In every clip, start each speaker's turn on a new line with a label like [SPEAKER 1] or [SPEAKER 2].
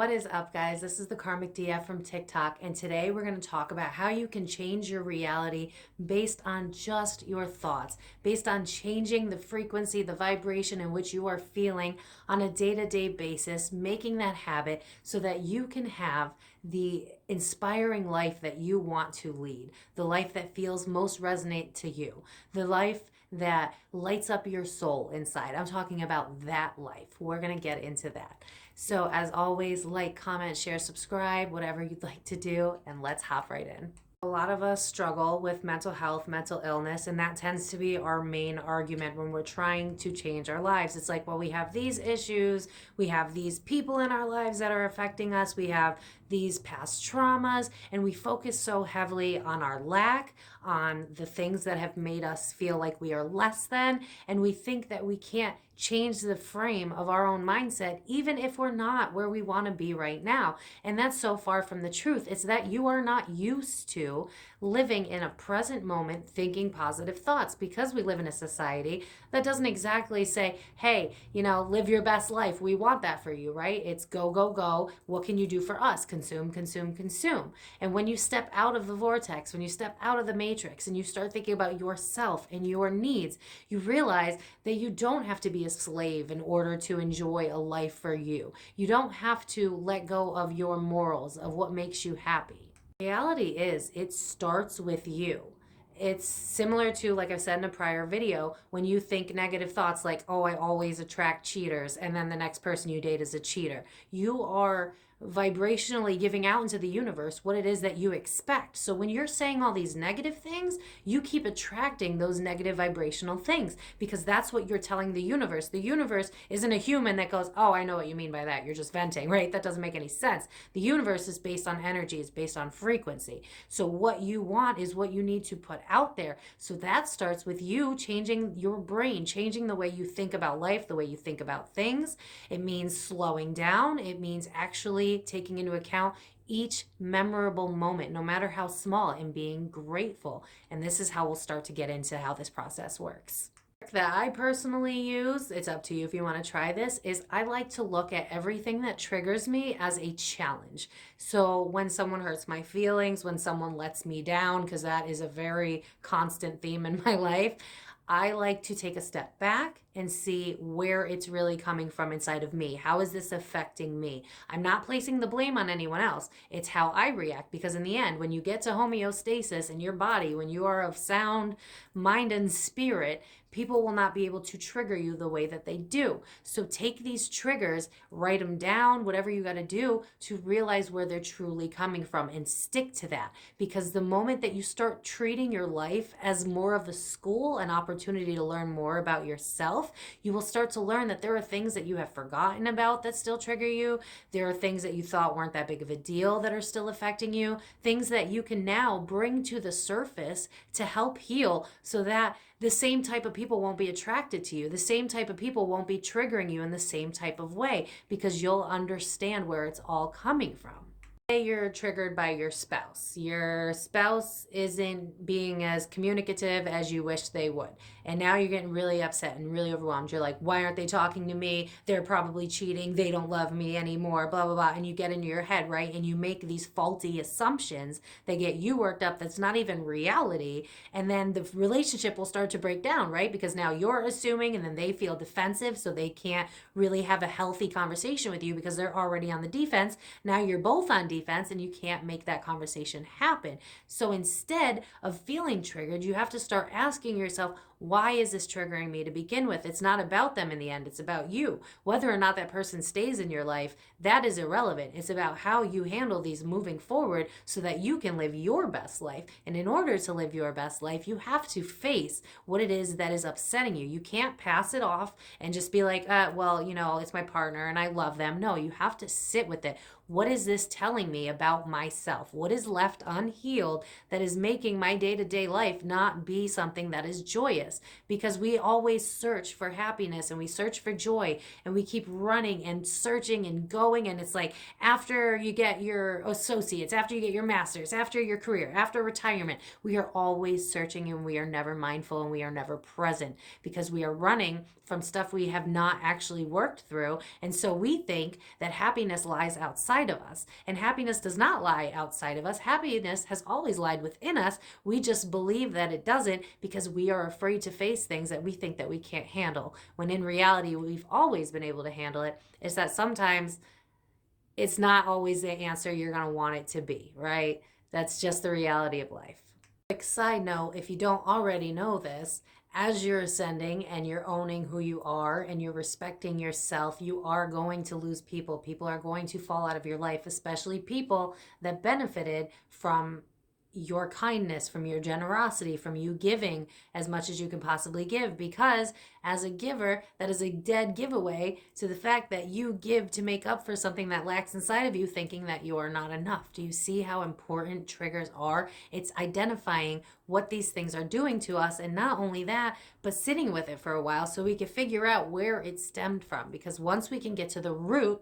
[SPEAKER 1] What is up, guys? This is the Karmic DF from TikTok, and today we're going to talk about how you can change your reality based on just your thoughts, based on changing the frequency, the vibration in which you are feeling on a day-to-day basis, making that habit so that you can have the inspiring life that you want to lead, the life that feels most resonant to you, the life that lights up your soul inside. I'm talking about that life. We're going to get into that. So as always, like, comment, share, subscribe, whatever you'd like to do, and let's hop right in. A lot of us struggle with mental health, mental illness, and that tends to be our main argument when we're trying to change our lives. It's like, well, we have these issues, we have these people in our lives that are affecting us, we have these past traumas, and we focus so heavily on our lack, on the things that have made us feel like we are less than, and we think that we can't change the frame of our own mindset, even if we're not where we want to be right now. And that's so far from the truth. It's that you are not used to living in a present moment, thinking positive thoughts, because we live in a society that doesn't exactly say, hey, live your best life. We want that for you, right? It's go, go, go. What can you do for us? Consume, consume, consume. And when you step out of the vortex, when you step out of the matrix and you start thinking about yourself and your needs, you realize that you don't have to be a slave in order to enjoy a life for you. You don't have to let go of your morals, of what makes you happy. Reality is, it starts with you. It's similar to, like I said in a prior video, when you think negative thoughts like, oh, I always attract cheaters, and then the next person you date is a cheater. You are vibrationally giving out into the universe what it is that you expect. So when you're saying all these negative things, you keep attracting those negative vibrational things, because that's what you're telling the universe. The universe isn't a human that goes, oh, I know what you mean by that. You're just venting, right? That doesn't make any sense. The universe is based on energy, it's based on frequency. So what you want is what you need to put out there. So that starts with you changing your brain, changing the way you think about life, the way you think about things. It means slowing down. It means actually taking into account each memorable moment, no matter how small, and being grateful. And this is how we'll start to get into how this process works. That I personally use, it's up to you if you want to try this, is I like to look at everything that triggers me as a challenge. So when someone hurts my feelings, when someone lets me down, because that is a very constant theme in my life, I like to take a step back and see where it's really coming from inside of me. How is this affecting me? I'm not placing the blame on anyone else. It's how I react, because in the end, when you get to homeostasis in your body, when you are of sound mind and spirit, people will not be able to trigger you the way that they do. So take these triggers, write them down, whatever you got to do to realize where they're truly coming from, and stick to that. Because the moment that you start treating your life as more of a school, an opportunity to learn more about yourself, you will start to learn that there are things that you have forgotten about that still trigger you. There are things that you thought weren't that big of a deal that are still affecting you. Things that you can now bring to the surface to help heal, so that the same type of people won't be attracted to you. The same type of people won't be triggering you in the same type of way, because you'll understand where it's all coming from. Say you're triggered by your spouse. Your spouse isn't being as communicative as you wish they would. And now you're getting really upset and really overwhelmed. You're like, why aren't they talking to me? They're probably cheating. They don't love me anymore, blah, blah, blah. And you get into your head, right? And you make these faulty assumptions that get you worked up that's not even reality. And then the relationship will start to break down, right? Because now you're assuming, and then they feel defensive, so they can't really have a healthy conversation with you because they're already on the defense. Now you're both on defense, and you can't make that conversation happen. So instead of feeling triggered, you have to start asking yourself, why is this triggering me to begin with? It's not about them in the end. It's about you. Whether or not that person stays in your life, that is irrelevant. It's about how you handle these moving forward so that you can live your best life. And in order to live your best life, you have to face what it is that is upsetting you. You can't pass it off and just be like, well, it's my partner and I love them. No, you have to sit with it. What is this telling me about myself? What is left unhealed that is making my day-to-day life not be something that is joyous? Because we always search for happiness and we search for joy, and we keep running and searching and going. And it's like, after you get your associates, after you get your master's, after your career, after retirement, we are always searching, and we are never mindful, and we are never present, because we are running from stuff we have not actually worked through. And so we think that happiness lies outside of us. And happiness does not lie outside of us. Happiness has always lied within us. We just believe that it doesn't because we are afraid to face things that we think that we can't handle. When in reality, we've always been able to handle it. It's that sometimes it's not always the answer you're going to want it to be, right? That's just the reality of life. Quick side note, if you don't already know this, as you're ascending and you're owning who you are and you're respecting yourself, you are going to lose people. People are going to fall out of your life, especially people that benefited from your kindness, from your generosity, from you giving as much as you can possibly give, because as a giver, that is a dead giveaway to the fact that you give to make up for something that lacks inside of you, thinking that you are not enough. Do you see how important triggers are? It's identifying what these things are doing to us, and not only that, but sitting with it for a while so we can figure out where it stemmed from. Because once we can get to the root,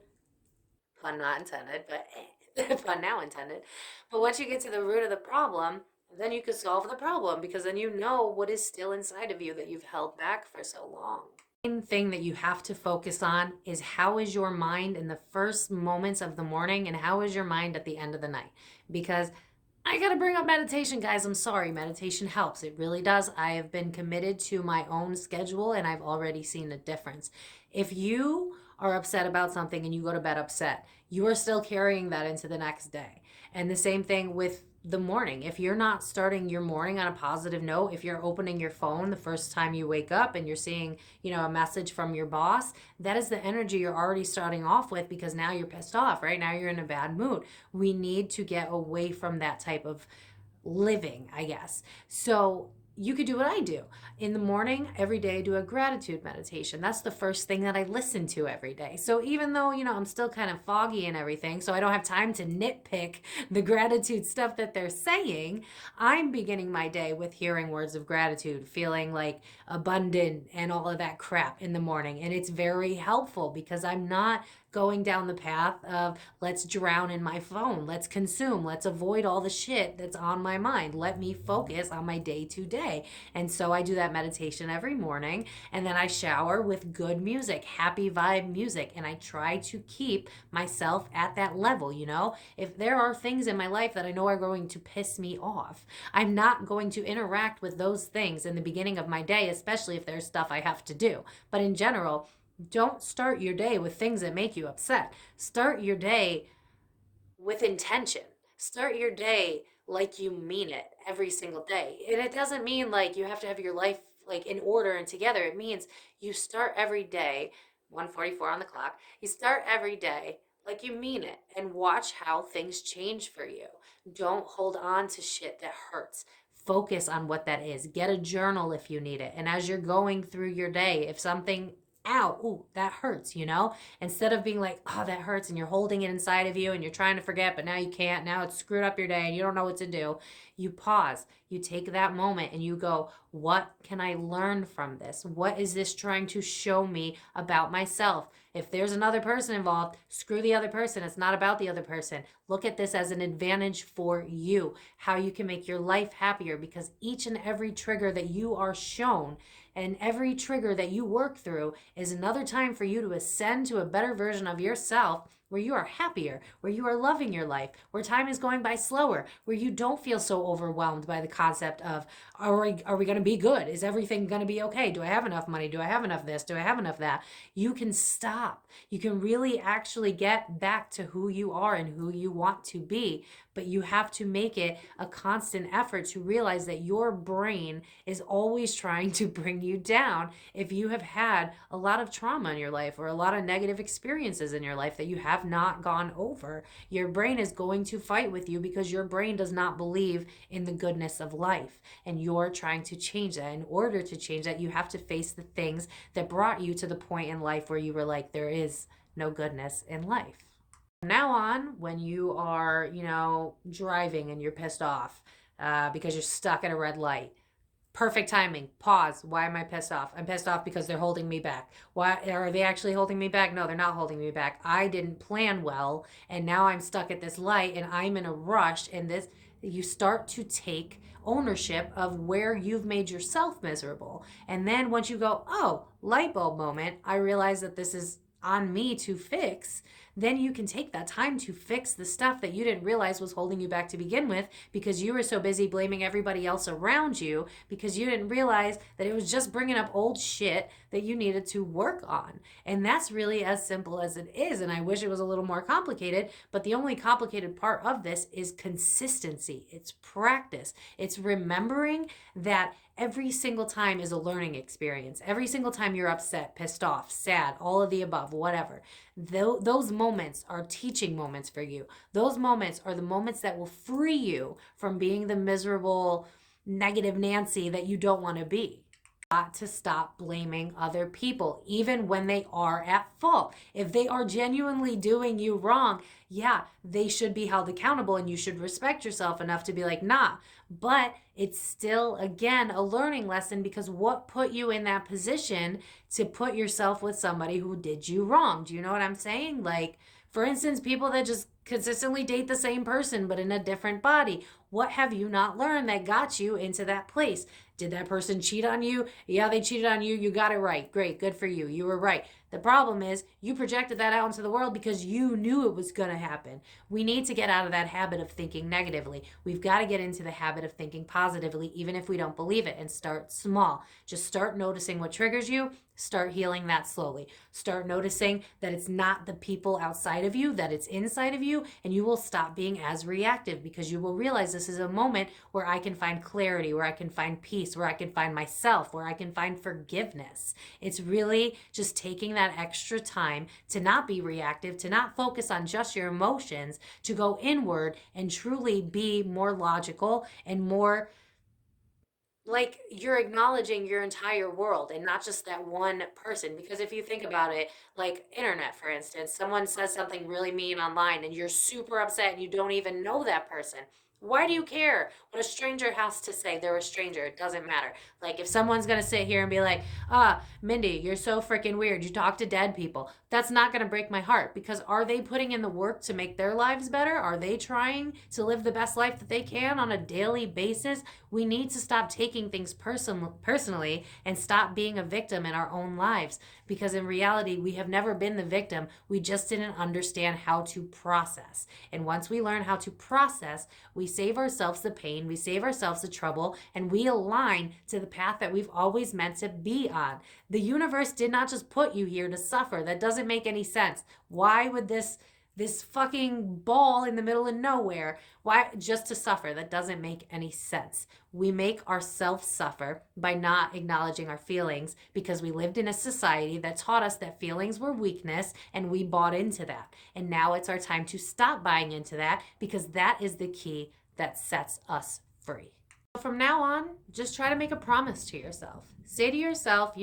[SPEAKER 1] pun not intended, but pun now intended. But once you get to the root of the problem, then you can solve the problem, because then you know what is still inside of you that you've held back for so long. The main thing that you have to focus on is how is your mind in the first moments of the morning and how is your mind at the end of the night. Because I got to bring up meditation, guys. I'm sorry. Meditation helps. It really does. I have been committed to my own schedule and I've already seen a difference. If you are upset about something and you go to bed upset, you are still carrying that into the next day. And the same thing with the morning. If you're not starting your morning on a positive note, if you're opening your phone the first time you wake up and you're seeing, a message from your boss, that is the energy you're already starting off with, because now you're pissed off, right? Now you're in a bad mood. We need to get away from that type of living, I guess. So you could do what I do. In the morning, every day, do a gratitude meditation. That's the first thing that I listen to every day. So even though, I'm still kind of foggy and everything, so I don't have time to nitpick the gratitude stuff that they're saying, I'm beginning my day with hearing words of gratitude, feeling like abundant and all of that crap in the morning. And it's very helpful because I'm not going down the path of let's drown in my phone, let's consume, let's avoid all the shit that's on my mind. Let me focus on my day to day. And so I do that meditation every morning, and then I shower with good music, happy vibe music, and I try to keep myself at that level. If there are things in my life that I know are going to piss me off, I'm not going to interact with those things in the beginning of my day, especially if there's stuff I have to do. But in general, don't start your day with things that make you upset. Start your day with intention. Start your day like you mean it every single day. And it doesn't mean like you have to have your life like in order and together. It means you start every day, 1:44 on the clock. You start every day like you mean it, and watch how things change for you. Don't hold on to shit that hurts. Focus on what that is. Get a journal if you need it. And as you're going through your day, if something ow, ooh, that hurts, instead of being like, oh, that hurts, and you're holding it inside of you and you're trying to forget, but now you can't, now it's screwed up your day and you don't know what to do. You pause, you take that moment and you go, what can I learn from this? What is this trying to show me about myself? If there's another person involved, screw the other person. It's not about the other person. Look at this as an advantage for you, how you can make your life happier, because each and every trigger that you are shown and every trigger that you work through is another time for you to ascend to a better version of yourself, where you are happier, where you are loving your life, where time is going by slower, where you don't feel so overwhelmed by the concept of, are we going to be good? Is everything going to be okay? Do I have enough money? Do I have enough this? Do I have enough that? You can stop. You can really actually get back to who you are and who you want to be. But you have to make it a constant effort to realize that your brain is always trying to bring you down. If you have had a lot of trauma in your life or a lot of negative experiences in your life that you have not gone over, your brain is going to fight with you, because your brain does not believe in the goodness of life. And you're trying to change that. In order to change that, you have to face the things that brought you to the point in life where you were like, there is no goodness in life. Now on, when you are, driving and you're pissed off because you're stuck at a red light, perfect timing. Pause. Why am I pissed off? I'm pissed off because they're holding me back. Why are they actually holding me back? No, they're not holding me back. I didn't plan well, and now I'm stuck at this light and I'm in a rush, and you start to take ownership of where you've made yourself miserable. And then once you go, oh, light bulb moment, I realize that this is on me to fix, then you can take that time to fix the stuff that you didn't realize was holding you back to begin with, because you were so busy blaming everybody else around you, because you didn't realize that it was just bringing up old shit that you needed to work on. And that's really as simple as it is. And I wish it was a little more complicated, but the only complicated part of this is consistency. It's practice. It's remembering that every single time is a learning experience. Every single time you're upset, pissed off, sad, all of the above, whatever, those moments are teaching moments for you. Those moments are the moments that will free you from being the miserable, negative Nancy that you don't want to be. Got to stop blaming other people, even when they are at fault. If they are genuinely doing you wrong, yeah, they should be held accountable, and you should respect yourself enough to be like, nah. But it's still, again, a learning lesson, because what put you in that position to put yourself with somebody who did you wrong? Do you know what I'm saying? Like, for instance, people that just consistently date the same person but in a different body. What have you not learned that got you into that place? Did that person cheat on you? Yeah, they cheated on you. You got it right. Great. Good for you. You were right. The problem is you projected that out into the world because you knew it was going to happen. We need to get out of that habit of thinking negatively. We've got to get into the habit of thinking positively, even if we don't believe it, and start small. Just start noticing what triggers you. Start healing that slowly. Start noticing that it's not the people outside of you, that it's inside of you, and you will stop being as reactive, because you will realize this is a moment where I can find clarity, where I can find peace, where I can find myself, where I can find forgiveness. It's really just taking that extra time to not be reactive, to not focus on just your emotions, to go inward and truly be more logical and more like you're acknowledging your entire world and not just that one person. Because if you think about it, like internet, for instance, someone says something really mean online and you're super upset and you don't even know that person. Why do you care what a stranger has to say? They're a stranger. It doesn't matter. Like if someone's going to sit here and be like, Mindy, you're so freaking weird. You talk to dead people. That's not going to break my heart, because are they putting in the work to make their lives better? Are they trying to live the best life that they can on a daily basis? We need to stop taking things personally and stop being a victim in our own lives, because in reality, we have never been the victim. We just didn't understand how to process. And once we learn how to process, we save ourselves the pain, we save ourselves the trouble, and we align to the path that we've always meant to be on. The universe did not just put you here to suffer. That doesn't make any sense. Why would this fucking ball in the middle of nowhere, why just to suffer? That doesn't make any sense. We make ourselves suffer by not acknowledging our feelings, because we lived in a society that taught us that feelings were weakness, and we bought into that. And now it's our time to stop buying into that, because that is the key that sets us free. From now on, just try to make a promise to yourself. Say to yourself,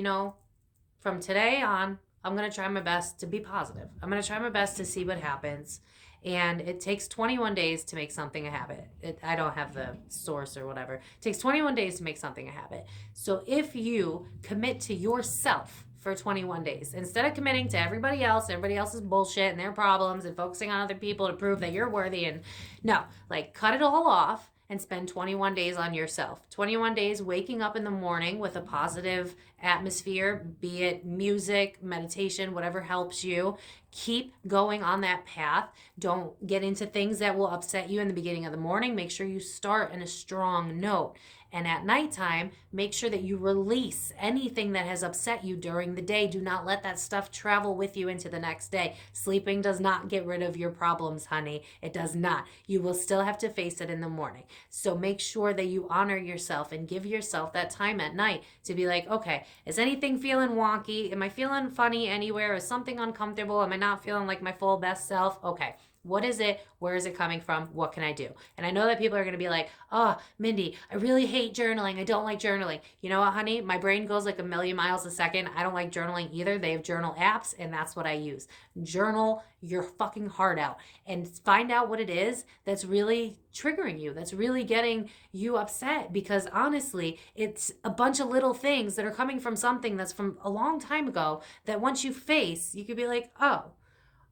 [SPEAKER 1] from today on, I'm going to try my best to be positive. I'm going to try my best to see what happens. And it takes 21 days to make something a habit. I don't have the source or whatever. It takes 21 days to make something a habit. So if you commit to yourself for 21 days, instead of committing to everybody else's bullshit and their problems and focusing on other people to prove that you're worthy, and no, like cut it all off and spend 21 days on yourself. 21 days waking up in the morning with a positive atmosphere, be it music, meditation, whatever helps you. Keep going on that path. Don't get into things that will upset you in the beginning of the morning. Make sure you start in a strong note. And at nighttime, make sure that you release anything that has upset you during the day. Do not let that stuff travel with you into the next day. Sleeping does not get rid of your problems, honey. It does not. You will still have to face it in the morning. So make sure that you honor yourself and give yourself that time at night to be like, okay, is anything feeling wonky? Am I feeling funny anywhere? Is something uncomfortable? Am I not feeling like my full best self? Okay. What is it? Where is it coming from? What can I do? And I know that people are going to be like, oh, Mindy, I really hate journaling. I don't like journaling. You know what, honey? My brain goes like a million miles a second. I don't like journaling either. They have journal apps, and that's what I use. Journal your fucking heart out and find out what it is that's really triggering you, that's really getting you upset. Because honestly, it's a bunch of little things that are coming from something that's from a long time ago that once you face, you could be like, oh,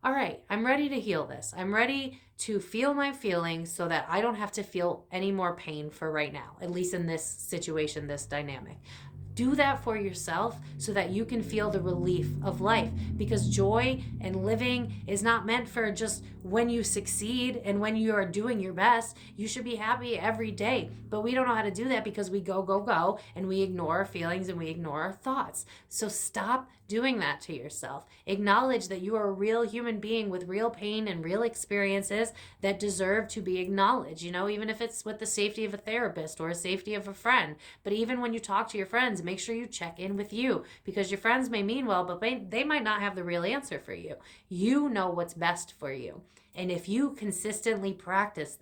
[SPEAKER 1] all right, I'm ready to heal this. I'm ready to feel my feelings so that I don't have to feel any more pain for right now, at least in this situation, this dynamic. Do that for yourself so that you can feel the relief of life, because joy and living is not meant for just when you succeed and when you are doing your best. You should be happy every day, but we don't know how to do that because we go, and we ignore our feelings and we ignore our thoughts. So stop doing that to yourself. Acknowledge that you are a real human being with real pain and real experiences that deserve to be acknowledged, even if it's with the safety of a therapist or a safety of a friend. But even when you talk to your friends, make sure you check in with you, because your friends may mean well, but they might not have the real answer for you. You know what's best for you. And if you consistently practice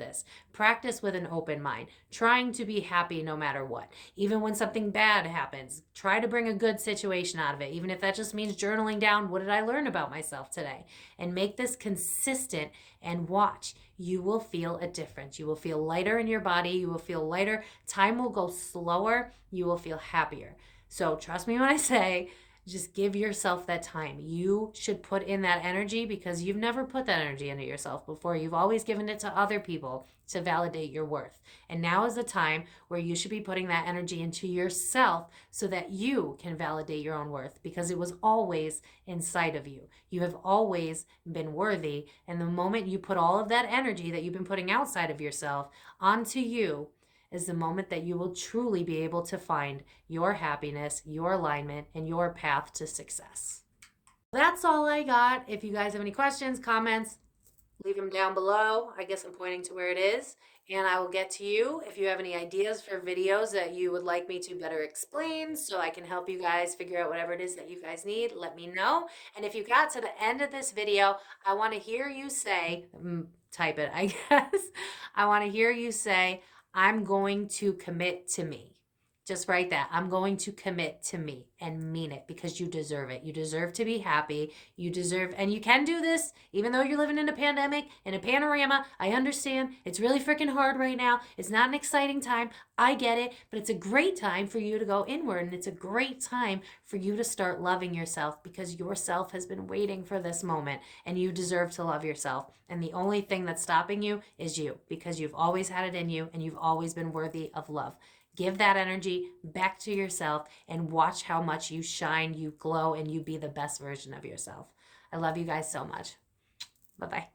[SPEAKER 1] with an open mind, trying to be happy no matter what. Even when something bad happens, try to bring a good situation out of it, even if that just means journaling down, what did I learn about myself today? And make this consistent and watch. You will feel a difference. You will feel lighter in your body. You will feel lighter. Time will go slower. You will feel happier. So trust me when I say, just give yourself that time. You should put in that energy because you've never put that energy into yourself before. You've always given it to other people to validate your worth. And now is the time where you should be putting that energy into yourself so that you can validate your own worth, because it was always inside of you. You have always been worthy. And the moment you put all of that energy that you've been putting outside of yourself onto you, is the moment that you will truly be able to find your happiness, your alignment, and your path to success. That's all I got. If you guys have any questions, comments, leave them down below. I guess I'm pointing to where it is, and I will get to you. If you have any ideas for videos that you would like me to better explain so I can help you guys figure out whatever it is that you guys need, let me know. And if you got to the end of this video, I want to hear you say, type it, I guess. I want to hear you say, I'm going to commit to me. Just write that. I'm going to commit to me, and mean it, because you deserve it. You deserve to be happy. You deserve, and you can do this even though you're living in a pandemic, in a panorama. I understand it's really freaking hard right now. It's not an exciting time. I get it, but it's a great time for you to go inward, and it's a great time for you to start loving yourself, because yourself has been waiting for this moment, and you deserve to love yourself. And the only thing that's stopping you is you, because you've always had it in you, and you've always been worthy of love. Give that energy back to yourself and watch how much you shine, you glow, and you be the best version of yourself. I love you guys so much. Bye-bye.